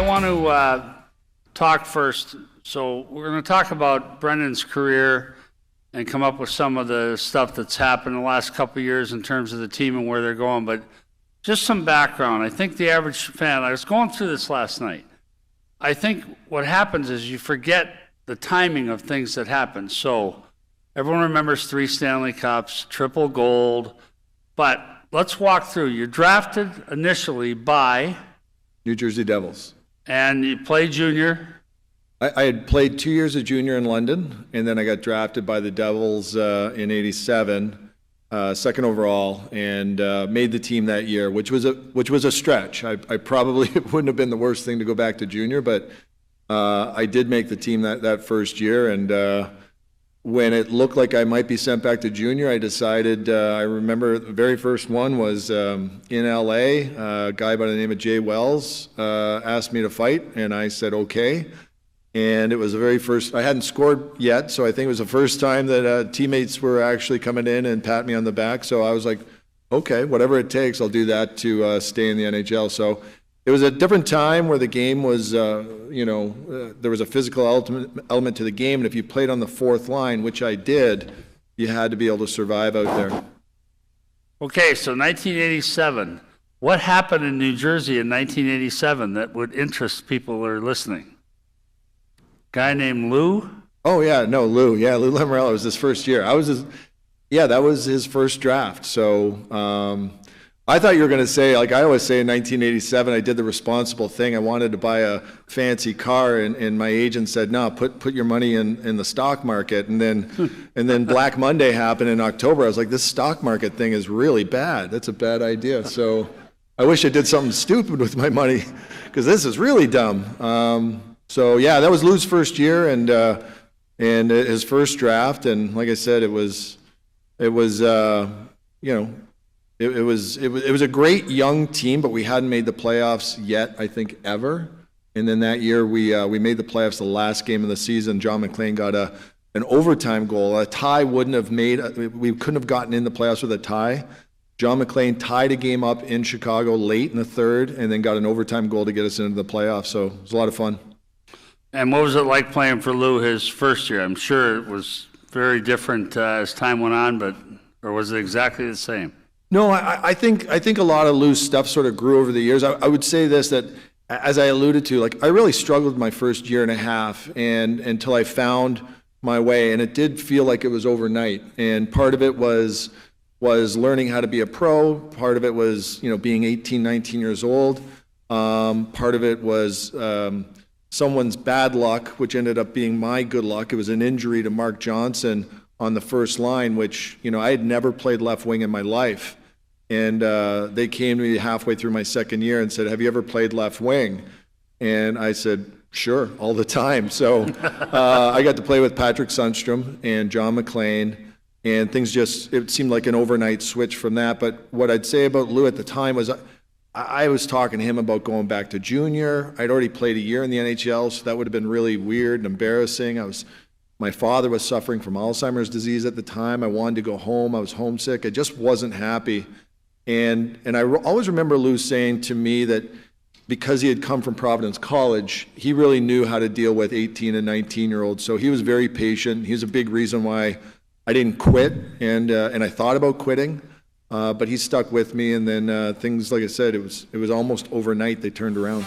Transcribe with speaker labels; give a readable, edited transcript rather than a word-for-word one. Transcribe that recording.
Speaker 1: want to talk first. So we're going to talk about Brendan's career and come up with some of the stuff that's happened in the last couple of years in terms of the team and where they're going. But just some background. I think the average fan, I was going through this last night. I think what happens is you forget the timing of things that happen. So everyone remembers 3 Stanley Cups, triple gold. But let's walk through. You're drafted initially by
Speaker 2: New Jersey Devils.
Speaker 1: And you played junior.
Speaker 2: I had played 2 years of junior in London, and then I got drafted by the Devils in '87, second overall, and made the team that year, which was a stretch. I probably it wouldn't have been the worst thing to go back to junior, but I did make the team that first year, and when it looked like I might be sent back to junior, I decided, I remember the very first one was in LA, a guy by the name of Jay Wells asked me to fight, and I said okay. And it was the very first, I hadn't scored yet, so I think it was the first time that teammates were actually coming in and pat me on the back. So I was like, okay, whatever it takes, I'll do that to stay in the NHL. So it was a different time where the game was, there was a physical element to the game. And if you played on the fourth line, which I did, you had to be able to survive out there.
Speaker 1: Okay, so 1987. What happened in New Jersey in 1987 that would interest people who are listening? Guy named Lou?
Speaker 2: Oh, yeah, no, Lou. Yeah, Lou Lamoriello was his first year. That was his first draft. So I thought you were going to say, like I always say in 1987, I did the responsible thing. I wanted to buy a fancy car, and my agent said, no, put your money in the stock market. And then Black Monday happened in October. I was like, this stock market thing is really bad. That's a bad idea. So I wish I did something stupid with my money, because this is really dumb. So yeah, that was Lou's first year and his first draft, and like I said, it was a great young team, but we hadn't made the playoffs yet, I think, ever. And then that year we made the playoffs the last game of the season. John McClain got an overtime goal. A tie wouldn't have we couldn't have gotten in the playoffs with a tie. John McClain tied a game up in Chicago late in the third, and then got an overtime goal to get us into the playoffs. So it was a lot of fun.
Speaker 1: And what was it like playing for Lou his first year? I'm sure it was very different as time went on, or was it exactly the same?
Speaker 2: No, I think a lot of Lou's stuff sort of grew over the years. I would say this, that as I alluded to, like I really struggled my first year and a half, and until I found my way, and it did feel like it was overnight. And part of it was learning how to be a pro. Part of it was being 18, 19 years old. Part of it was someone's bad luck, which ended up being my good luck. It was an injury to Mark Johnson on the first line, which, I had never played left wing in my life. And they came to me halfway through my second year and said, have you ever played left wing? And I said, sure, all the time. So I got to play with Patrick Sundstrom and John McClain, and things it seemed like an overnight switch from that. But what I'd say about Lou at the time was, I was talking to him about going back to junior. I'd already played a year in the NHL, so that would have been really weird and embarrassing. My father was suffering from Alzheimer's disease at the time. I wanted to go home. I was homesick. I just wasn't happy. And I always remember Lou saying to me that because he had come from Providence College, he really knew how to deal with 18 and 19-year-olds. So he was very patient. He was a big reason why I didn't quit, and I thought about quitting. But he stuck with me, and then things, like I said, it was almost overnight they turned around.